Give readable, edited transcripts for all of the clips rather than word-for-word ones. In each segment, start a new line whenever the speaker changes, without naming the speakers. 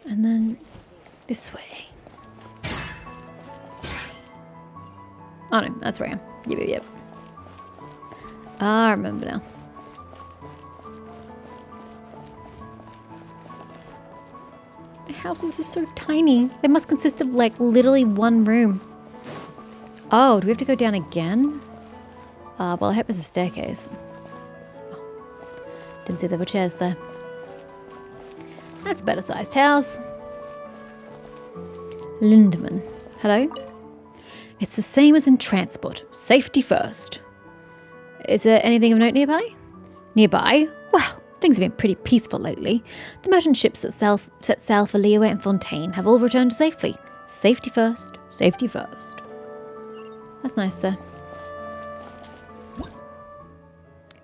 And then this way. Oh no, that's where I am. Yep. I remember now. The houses are so tiny. They must consist of like literally one room. Oh, do we have to go down again? Well, I hope there's a staircase. Oh, didn't see there were chairs there. That's a better sized house. Lindemann. Hello? It's the same as in transport. Safety first. Is there anything of note nearby? Nearby? Well, things have been pretty peaceful lately. The merchant ships that set sail for Liyue and Fontaine have all returned safely. Safety first. Safety first. That's nice, sir.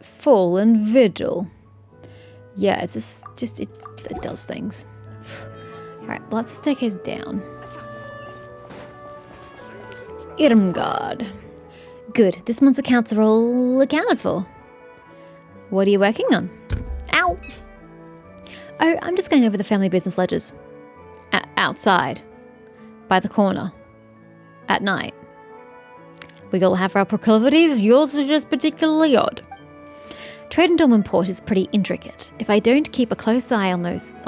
Full and vigil. Yeah, it's just it does things. Alright, well, let's staircase down. Irmgard. Good, this month's accounts are all accounted for. What are you working on? Ow! Oh, I'm just going over the family business ledgers. Outside. By the corner. At night. We all have our proclivities, yours are just particularly odd. Trade in Dorman Port is pretty intricate. If I don't keep a close eye on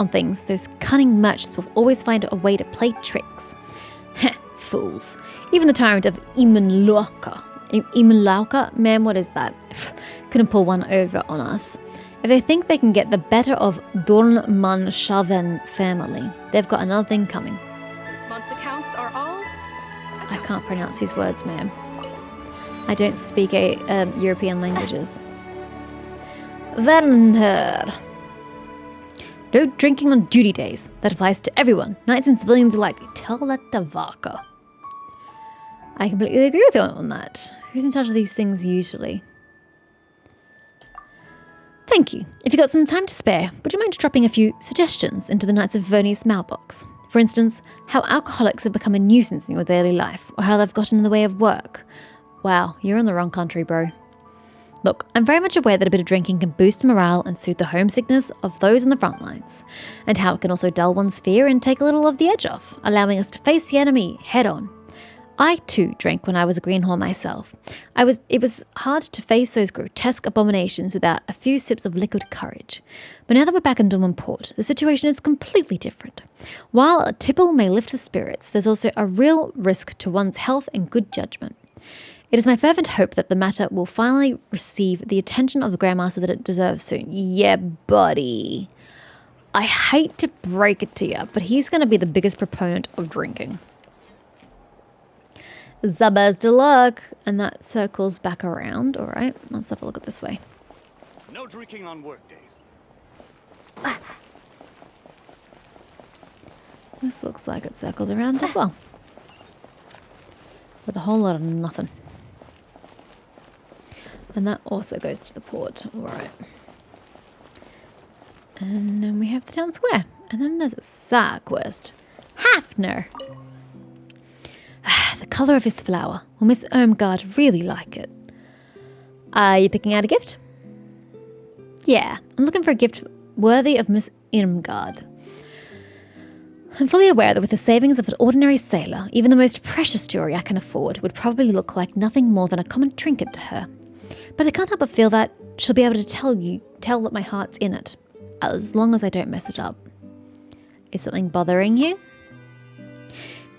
things, those cunning merchants will always find a way to play tricks. Heh, fools. Even the tyrant of Imenlauka, man, what is that? Couldn't pull one over on us. If they think they can get the better of Dornmannshaven family, they've got another thing coming.
This month's accounts are all...
I can't pronounce these words, ma'am. I don't speak European languages. Werner. No drinking on duty days. That applies to everyone. Knights and civilians alike. Tell that to Vaka. I completely agree with you on that. Who's in charge of these things usually? Thank you. If you've got some time to spare, would you mind dropping a few suggestions into the Knights of Verni's mailbox? For instance, how alcoholics have become a nuisance in your daily life, or how they've gotten in the way of work. Wow, you're in the wrong country, bro. Look, I'm very much aware that a bit of drinking can boost morale and soothe the homesickness of those on the front lines, and how it can also dull one's fear and take a little of the edge off, allowing us to face the enemy head on. I too drank when I was a greenhorn myself. It was hard to face those grotesque abominations without a few sips of liquid courage. But now that we're back in Dorman Port, the situation is completely different. While a tipple may lift the spirits, there's also a real risk to one's health and good judgment. It is my fervent hope that the matter will finally receive the attention of the Grandmaster that it deserves soon. Yeah, buddy. I hate to break it to you, but he's going to be the biggest proponent of drinking. The best of luck. And that circles back around. All right, let's have a look at this way.
No drinking on work days.
This looks like it circles around as well. With a whole lot of nothing. And that also goes to the port. All right. And then we have the town square. And then there's a side quest. Hafner. The colour of his flower. Will Miss Irmgard really like it? Are you picking out a gift? Yeah, I'm looking for a gift worthy of Miss Irmgard. I'm fully aware that with the savings of an ordinary sailor, even the most precious jewellery I can afford would probably look like nothing more than a common trinket to her. But I can't help but feel that she'll be able to tell that my heart's in it, as long as I don't mess it up. Is something bothering you?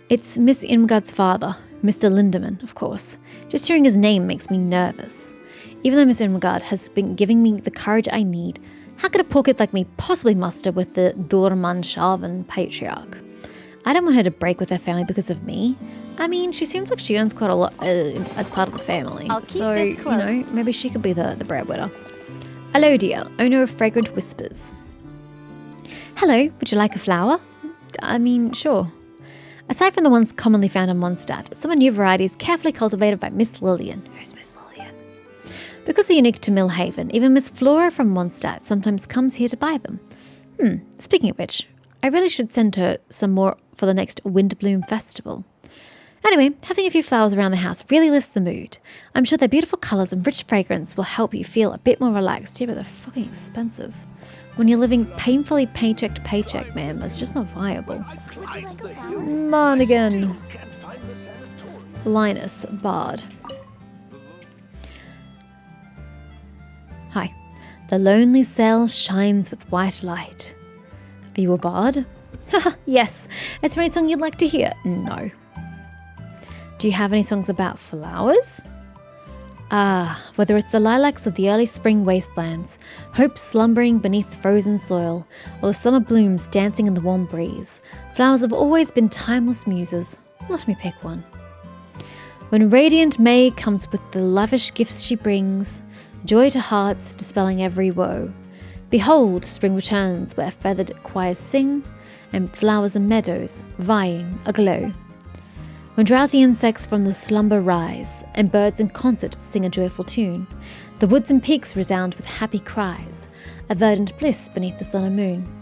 It's Miss Irmgard's father, Mr. Lindemann, of course. Just hearing his name makes me nervous. Even though Miss Irmgard has been giving me the courage I need, how could a poor kid like me possibly muster with the Dormannshaven patriarch? I don't want her to break with her family because of me. I mean, she seems like she earns quite a lot as part of the family.
I'll keep this close.
You know, maybe she could be the breadwinner. Hello, dear, owner of Fragrant Whispers. Hello, would you like a flower? I mean, sure. Aside from the ones commonly found on Mondstadt, some are new varieties carefully cultivated by Miss Lillian. Who's Miss Lillian? Because they're unique to Millhaven, even Miss Flora from Mondstadt sometimes comes here to buy them. Speaking of which, I really should send her some more for the next Windbloom Festival. Anyway, having a few flowers around the house really lifts the mood. I'm sure their beautiful colours and rich fragrance will help you feel a bit more relaxed. Yeah, but they're fucking expensive. When you're living painfully paycheck to paycheck, man, that's just not viable. Monaghan. Linus, Bard. Hi. The lonely cell shines with white light. Are you a bard? Haha, yes. Is there any song you'd like to hear? No. Do you have any songs about flowers? Ah, whether it's the lilacs of the early spring wastelands, hope slumbering beneath frozen soil, or the summer blooms dancing in the warm breeze, flowers have always been timeless muses. Let me pick one. When radiant May comes with the lavish gifts she brings, joy to hearts dispelling every woe. Behold, spring returns where feathered choirs sing, and flowers and meadows vying aglow. When drowsy insects from the slumber rise, and birds in concert sing a joyful tune, the woods and peaks resound with happy cries, a verdant bliss beneath the sun and moon.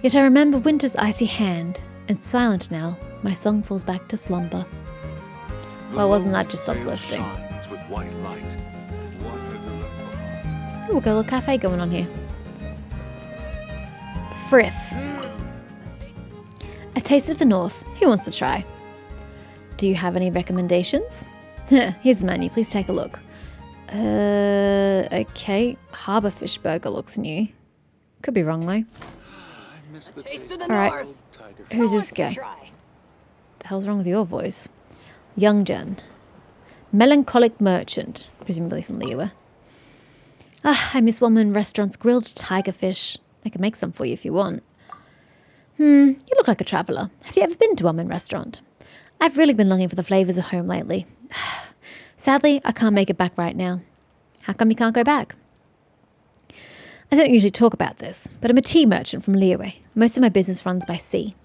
Yet I remember winter's icy hand, and silent now, my song falls back to slumber. Well, wasn't that just uplifting? Ooh, got a little cafe going on here. Frith. A taste of the north. Who wants to try? Do you have any recommendations? Here's the menu, please take a look. Okay. Harbour Fish Burger looks new. Could be wrong though. Alright. Who's this guy? The hell's wrong with your voice? Young Jen. Melancholic merchant. Presumably from Liyue. Ah, I miss Woman Restaurant's grilled tiger fish. I can make some for you if you want. You look like a traveller. Have you ever been to Woman Restaurant? I've really been longing for the flavours of home lately. Sadly, I can't make it back right now. How come you can't go back? I don't usually talk about this, but I'm a tea merchant from Liyue. Most of my business runs by sea.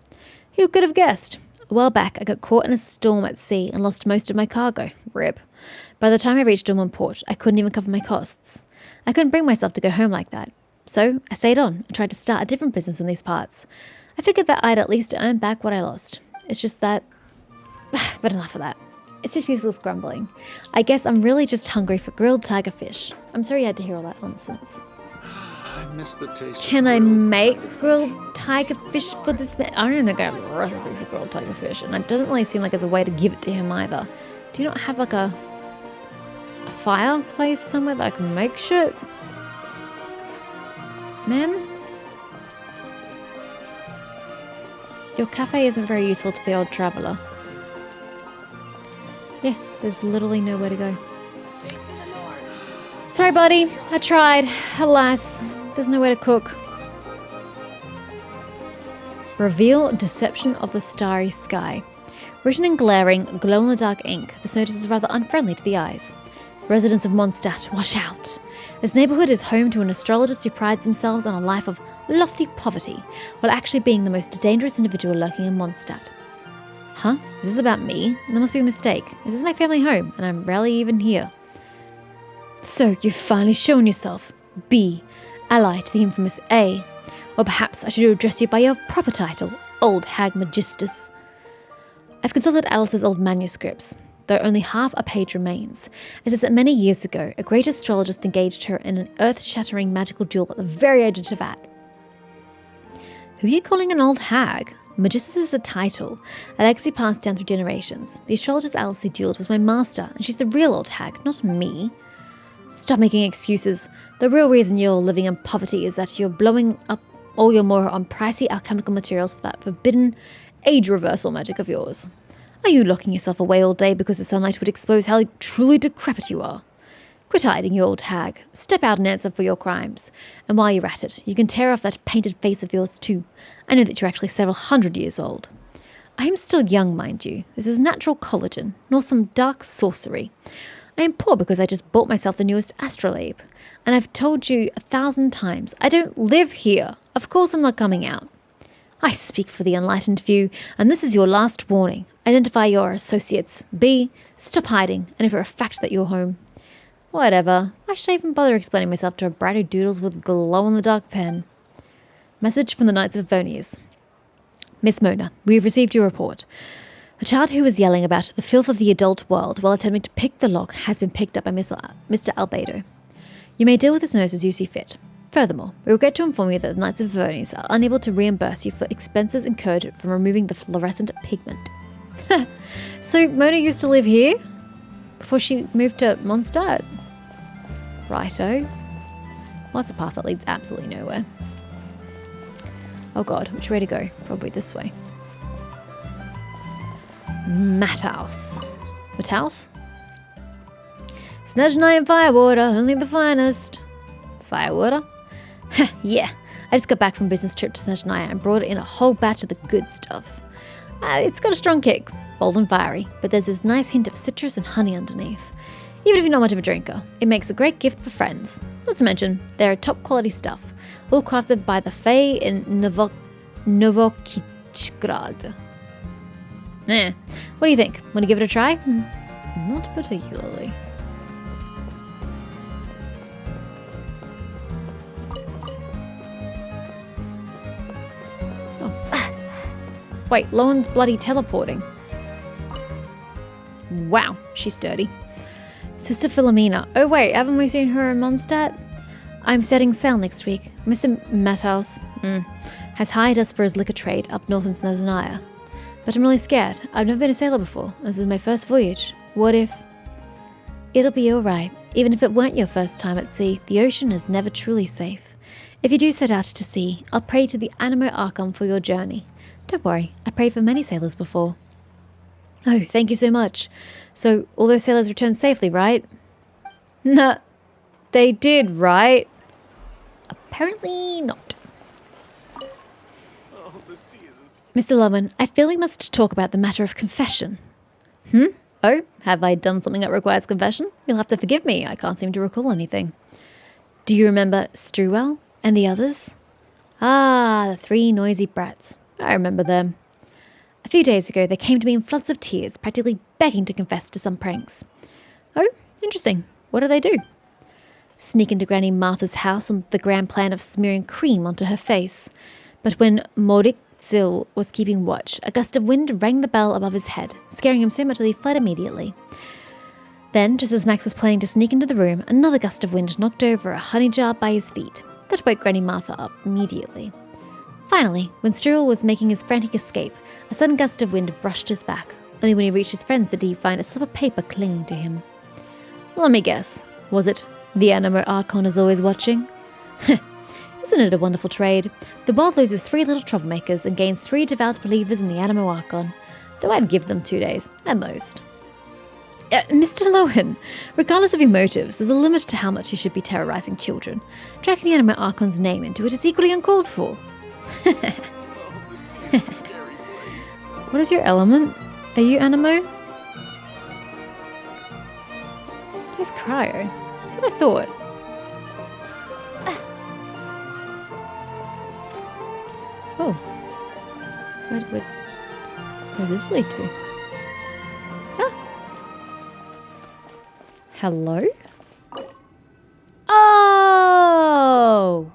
Who could have guessed? A while back, I got caught in a storm at sea and lost most of my cargo. Rip. By the time I reached Dormont Port, I couldn't even cover my costs. I couldn't bring myself to go home like that. So I stayed on and tried to start a different business in these parts. I figured that I'd at least earn back what I lost. It's just that... But enough of that. It's just useless grumbling. I guess I'm really just hungry for grilled tiger fish. I'm sorry you had to hear all that nonsense.
I miss the taste.
Can I make grilled tiger fish for this man? I don't even think I have a recipe for grilled tiger fish, and it doesn't really seem like there's a way to give it to him either. Do you not have like a fireplace somewhere that I can make shit? Ma'am? Your cafe isn't very useful to the old traveller. Yeah, there's literally nowhere to go. Sorry, buddy. I tried. Alas, there's nowhere to cook. Reveal Deception of the Starry Sky. Written in glaring, glow-in-the-dark ink, this notice is rather unfriendly to the eyes. Residents of Mondstadt, watch out! This neighbourhood is home to an astrologist who prides themselves on a life of lofty poverty, while actually being the most dangerous individual lurking in Mondstadt. Huh? Is this about me? There must be a mistake. This is my family home, and I'm rarely even here. So, you've finally shown yourself. B. Ally to the infamous A. Or perhaps I should address you by your proper title, Old Hag Magistus. I've consulted Alice's old manuscripts, though only half a page remains. It says that many years ago, a great astrologist engaged her in an earth-shattering magical duel at the very edge of Tevat. Who are you calling an old hag? Magistus is a title, a legacy passed down through generations. The astrologist Alice duelled was my master, and she's the real old hag, not me. Stop making excuses. The real reason you're living in poverty is that you're blowing up all your more on pricey alchemical materials for that forbidden age reversal magic of yours. Are you locking yourself away all day because the sunlight would expose how truly decrepit you are? Quit hiding, you old hag. Step out and answer for your crimes. And while you're at it, you can tear off that painted face of yours too. I know that you're actually several hundred years old. I am still young, mind you. This is natural collagen, nor some dark sorcery. I am poor because I just bought myself the newest astrolabe. And I've told you 1,000 times, I don't live here. Of course I'm not coming out. I speak for the enlightened few, and this is your last warning. Identify your associates. B. Stop hiding, and if for a fact that you're home. Whatever. Why should I even bother explaining myself to a brat who doodles with glow-in-the-dark pen? Message from the Knights of Vonies. Miss Mona, we have received your report. The child who was yelling about the filth of the adult world while attempting to pick the lock has been picked up by Mr. Albedo. You may deal with this nurse as you see fit. Furthermore, we regret to inform you that the Knights of Vernice are unable to reimburse you for expenses incurred from removing the fluorescent pigment. So Mona used to live here before she moved to Mondstadt? Righto. Well, that's a path that leads absolutely nowhere. Oh god, which way to go? Probably this way. Mathouse. Mathouse? Snezhnaya and Firewater, only the finest. Firewater? Yeah, I just got back from a business trip to Snezhnaya and brought in a whole batch of the good stuff. It's got a strong kick, bold and fiery, but there's this nice hint of citrus and honey underneath. Even if you're not much of a drinker, it makes a great gift for friends. Not to mention, they're top quality stuff, all crafted by the Fae in Novokichgrad. What do you think? Want to give it a try? Not particularly. Wait, Lauren's bloody teleporting. Wow, she's sturdy. Sister Philomena. Oh wait, haven't we seen her in Mondstadt? I'm setting sail next week. Mr. Mathouse has hired us for his liquor trade up north in Snezhnaya. But I'm really scared. I've never been a sailor before. This is my first voyage. What if... It'll be alright. Even if it weren't your first time at sea, the ocean is never truly safe. If you do set out to sea, I'll pray to the Animo Archon for your journey. Don't worry, I prayed for many sailors before. Oh, thank you so much. So, all those sailors returned safely, right? Nah, they did, right? Apparently not.
Oh, the sea is...
Mr. Loman, I feel we must talk about the matter of confession. Oh, have I done something that requires confession? You'll have to forgive me, I can't seem to recall anything. Do you remember Struwell and the others? Ah, the 3 noisy brats. I remember them. A few days ago, they came to me in floods of tears, practically begging to confess to some pranks. Oh, interesting. What do they do? Sneak into Granny Martha's house on the grand plan of smearing cream onto her face. But when Moritzil was keeping watch, a gust of wind rang the bell above his head, scaring him so much that he fled immediately. Then, just as Max was planning to sneak into the room, another gust of wind knocked over a honey jar by his feet. That woke Granny Martha up immediately. Finally, when Struwell was making his frantic escape, a sudden gust of wind brushed his back. Only when he reached his friends did he find a slip of paper clinging to him. Let me guess. Was it the Animo Archon is always watching? Isn't it a wonderful trade? The world loses 3 little troublemakers and gains 3 devout believers in the Animo Archon. Though I'd give them 2 days, at most. Mr. Lohan, regardless of your motives, there's a limit to how much you should be terrorizing children. Dragging the Animo Archon's name into it is equally uncalled for. What is your element? Are you Animo? Who's Cryo? That's what I thought. Oh. Where does this lead to? Ah. Hello? Oh!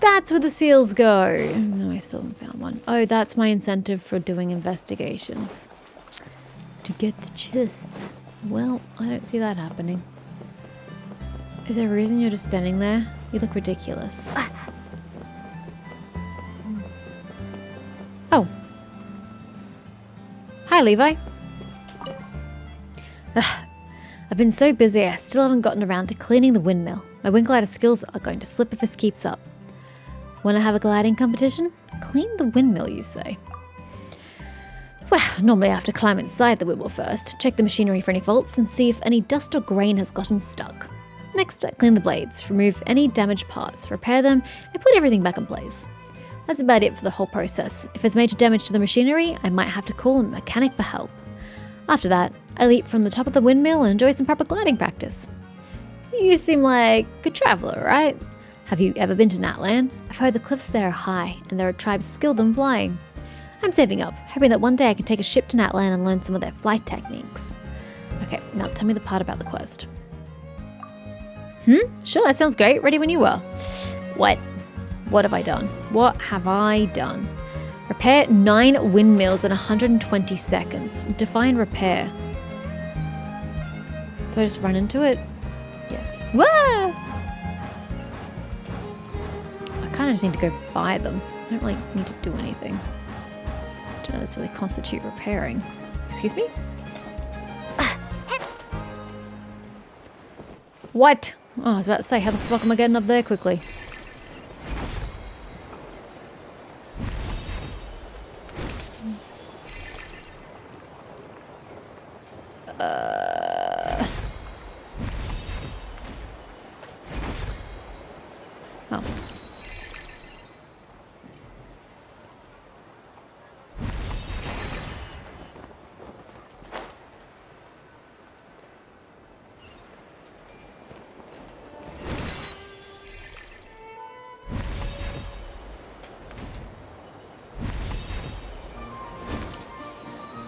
That's where the seals go. No, I still haven't found one. Oh, that's my incentive for doing investigations. To get the chests. Well, I don't see that happening. Is there a reason you're just standing there? You look ridiculous. Oh. Hi, Levi. I've been so busy I still haven't gotten around to cleaning the windmill. My wind glider skills are going to slip if this keeps up. Want to have a gliding competition? Clean the windmill, you say? Well, normally I have to climb inside the windmill first, check the machinery for any faults, and see if any dust or grain has gotten stuck. Next, I clean the blades, remove any damaged parts, repair them, and put everything back in place. That's about it for the whole process. If there's major damage to the machinery, I might have to call a mechanic for help. After that, I leap from the top of the windmill and enjoy some proper gliding practice. You seem like a traveller, right? Have you ever been to Natlan? I've heard the cliffs there are high, and there are tribes skilled in flying. I'm saving up, hoping that one day I can take a ship to Natlan and learn some of their flight techniques. Okay, now tell me the part about the quest. Sure, that sounds great. Ready when you are. What? What have I done? What have I done? Repair 9 windmills in 120 seconds. Define repair. Do I just run into it? Yes. Whoa! kind of just need to go buy them. I don't really need to do anything. I don't know this really constitute repairing. Excuse me? What? Oh, I was about to say, how the fuck am I getting up there quickly? Oh.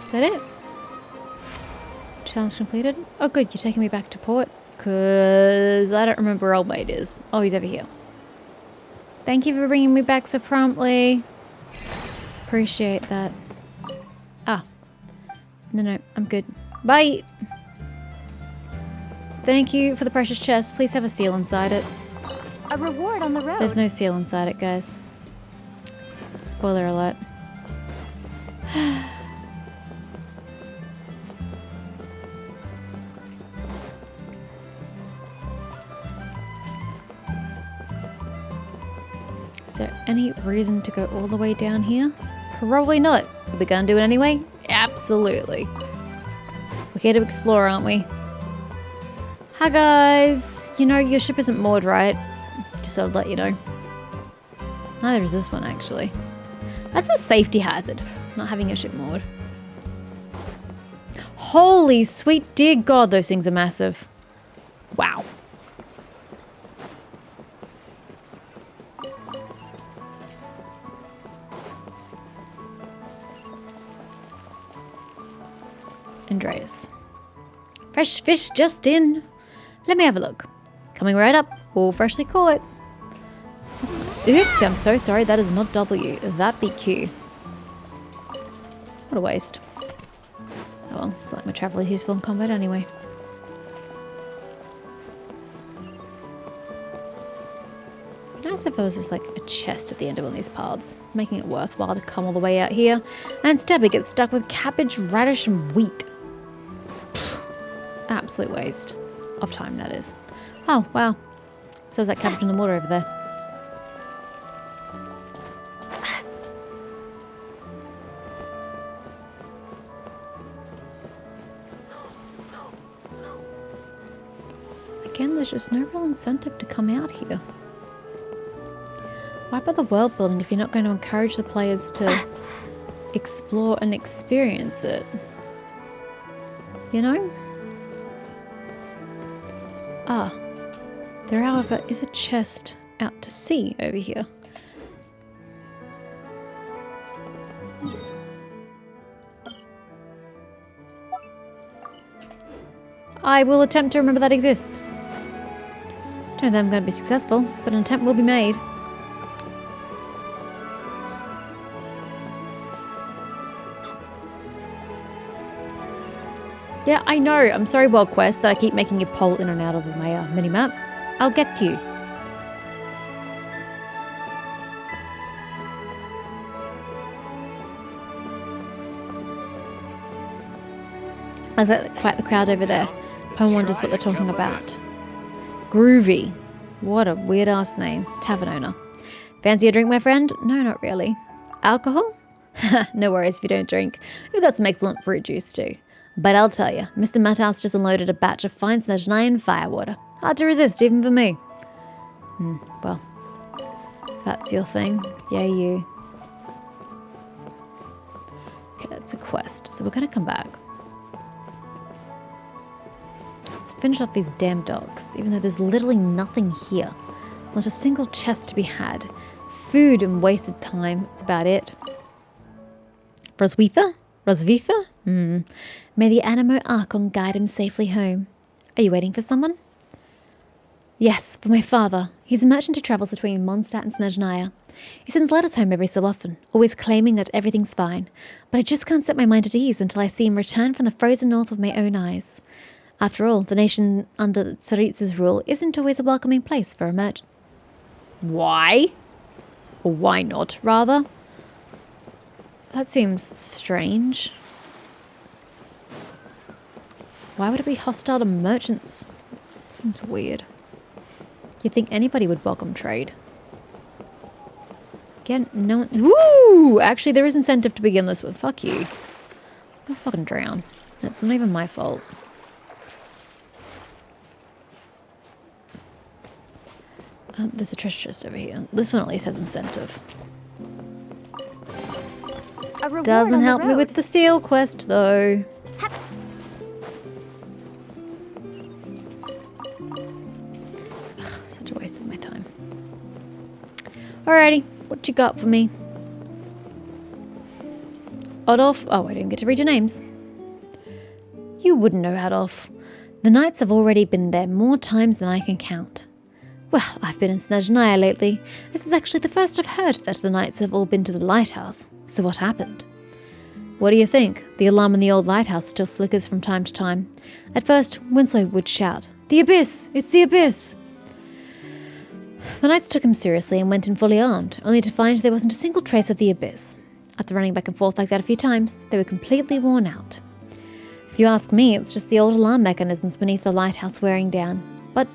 Is that it? Challenge completed? Oh good, you're taking me back to port. Because I don't remember where old mate is. Oh, he's over here. Thank you for bringing me back so promptly. Appreciate that. Ah. No, I'm good. Bye! Thank you for the precious chest. Please have a seal inside it.
A reward on the road.
There's no seal inside it, guys. Spoiler alert. Is there any reason to go all the way down here? Probably not. Are we gonna do it anyway? Absolutely. We're here to explore, aren't we? Hi guys! You know, your ship isn't moored, right? Just thought I'd let you know. Neither is this one, actually. That's a safety hazard, not having your ship moored. Holy sweet dear God, those things are massive. Wow. Andreas. Fresh fish just in. Let me have a look. Coming right up. All freshly caught. That's nice. Oops, I'm so sorry. That is not W. That be Q. What a waste. Oh well, it's like my travel is useful in combat anyway. It'd be nice if there was just like a chest at the end of one of these paths, making it worthwhile to come all the way out here. And instead we get stuck with cabbage, radish, and wheat. Absolute waste of time, that is. Oh, wow. So is that cabbage in the water over there. Again, there's just no real incentive to come out here. Why bother world building if you're not going to encourage the players to explore and experience it? You know? Ah, there however is a chest out to sea over here. I will attempt to remember that exists. Don't know that I'm going to be successful, but an attempt will be made. Yeah, I know. I'm sorry, World Quest, that I keep making you pole in and out of my mini-map. I'll get to you. I like quite the crowd over there. Pone wonders what they're talking about. Groovy. What a weird-ass name. Tavern owner. Fancy a drink, my friend? No, not really. Alcohol? No worries if you don't drink. We've got some excellent fruit juice too. But I'll tell you, Mr. Mathouse just unloaded a batch of fine Snezhnaya firewater. Hard to resist, even for me. Well, if that's your thing, yay you. Okay, that's a quest, so we're gonna come back. Let's finish off these damn dogs, even though there's literally nothing here. Not a single chest to be had. Food and wasted time, that's about it. Roswitha? Rosvitha? May the Animo Archon guide him safely home. Are you waiting for someone? Yes, for my father. He's a merchant who travels between Mondstadt and Snezhnaya. He sends letters home every so often, always claiming that everything's fine. But I just can't set my mind at ease until I see him return from the frozen north with my own eyes. After all, the nation under Tsarits's rule isn't always a welcoming place for a merchant. Why? Or why not, rather? That seems strange. Why would it be hostile to merchants? Seems weird. You'd think anybody would welcome trade. Again, no one... Woo! Actually, there is incentive to begin this with. Fuck you. Go fucking drown. It's not even my fault. There's a treasure chest over here. This one at least has incentive.
A reward
Doesn't
on the
help me
road.
with the seal quest, though. Ugh, such a waste of my time. Alrighty, what you got for me? Adolf. Oh, I didn't get to read your names. You wouldn't know, Adolf. The knights have already been there more times than I can count. Well, I've been in Snezhnaya lately. This is actually the first I've heard that the knights have all been to the lighthouse. So what happened? What do you think? The alarm in the old lighthouse still flickers from time to time. At first, Winslow would shout, "The abyss! It's the abyss!" The knights took him seriously and went in fully armed, only to find there wasn't a single trace of the abyss. After running back and forth like that a few times, they were completely worn out. If you ask me, it's just the old alarm mechanisms beneath the lighthouse wearing down. But,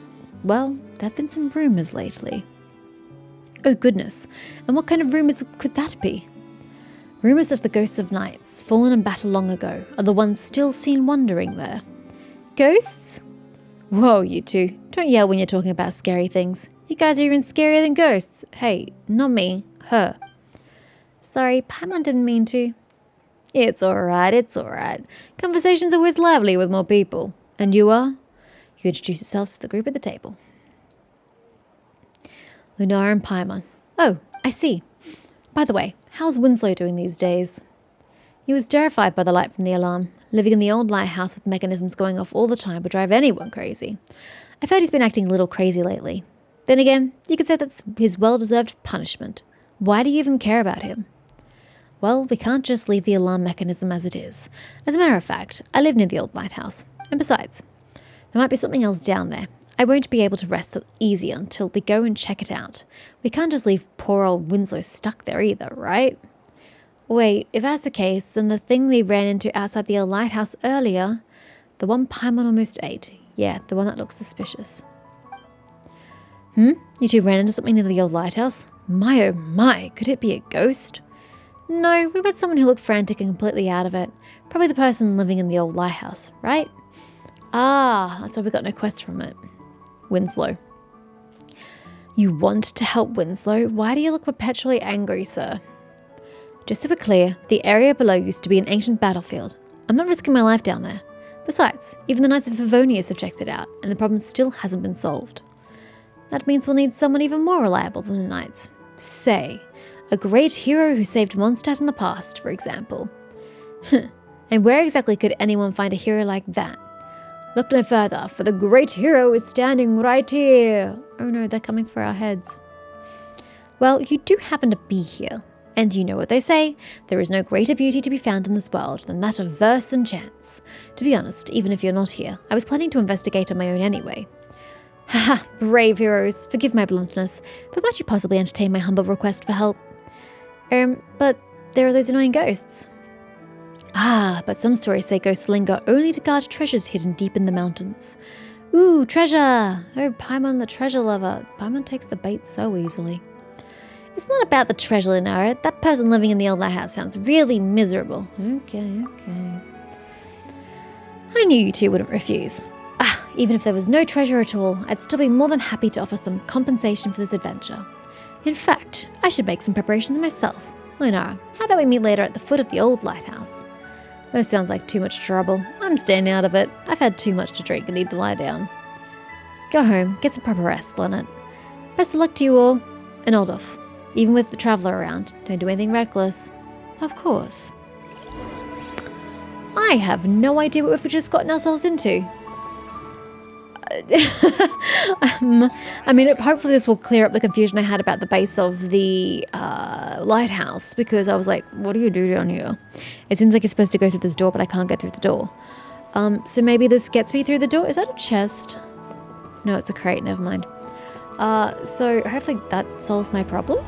well, there have been some rumours lately. Oh goodness, and what kind of rumours could that be? Rumours that the ghosts of knights, fallen in battle long ago, are the ones still seen wandering there. Ghosts? Whoa, you two, don't yell when you're talking about scary things. You guys are even scarier than ghosts. Hey, not me, her. Sorry, Paimon didn't mean to. It's alright. Conversation's always lively with more people. And you are? You introduce yourselves to the group at the table. Lunara and Paimon. Oh, I see. By the way, how's Winslow doing these days? He was terrified by the light from the alarm. Living in the old lighthouse with mechanisms going off all the time would drive anyone crazy. I've heard he's been acting a little crazy lately. Then again, you could say that's his well-deserved punishment. Why do you even care about him? Well, we can't just leave the alarm mechanism as it is. As a matter of fact, I live near the old lighthouse. And besides, there might be something else down there. I won't be able to rest easy until we go and check it out. We can't just leave poor old Winslow stuck there either, right? Wait, if that's the case, then the thing we ran into outside the old lighthouse earlier, the one Paimon almost ate. Yeah, the one that looks suspicious. You two ran into something near the old lighthouse? My oh my, could it be a ghost? No, we met someone who looked frantic and completely out of it. Probably the person living in the old lighthouse, right? Ah, that's why we got no quest from it. Winslow. You want to help Winslow? Why do you look perpetually angry, sir? Just so we're clear, the area below used to be an ancient battlefield. I'm not risking my life down there. Besides, even the Knights of Favonius have checked it out, and the problem still hasn't been solved. That means we'll need someone even more reliable than the Knights. Say, a great hero who saved Mondstadt in the past, for example. And where exactly could anyone find a hero like that? Look no further, for the great hero is standing right here. Oh no, they're coming for our heads. Well, you do happen to be here. And you know what they say, there is no greater beauty to be found in this world than that of verse and chance. To be honest, even if you're not here, I was planning to investigate on my own anyway. Haha, brave heroes, forgive my bluntness, but might you possibly entertain my humble request for help? But there are those annoying ghosts. Ah, but some stories say ghosts linger only to guard treasures hidden deep in the mountains. Ooh, treasure! Oh, Paimon the treasure lover. Paimon takes the bait so easily. It's not about the treasure, Lunara. That person living in the old lighthouse sounds really miserable. Okay. I knew you two wouldn't refuse. Even if there was no treasure at all, I'd still be more than happy to offer some compensation for this adventure. In fact, I should make some preparations myself. Lunara, how about we meet later at the foot of the old lighthouse? That sounds like too much trouble. I'm staying out of it. I've had too much to drink and need to lie down. Go home, get some proper rest, Leonard. Best of luck to you all. And Adolf, even with the traveller around, don't do anything reckless. Of course. I have no idea what we've just gotten ourselves into. I mean, hopefully this will clear up the confusion I had about the base of the lighthouse, because I was like, what do you do down here? It seems like you're supposed to go through this door, but I can't get through the door. So maybe this gets me through the door. Is that a chest? No, it's a crate. Never mind. So hopefully that solves my problem.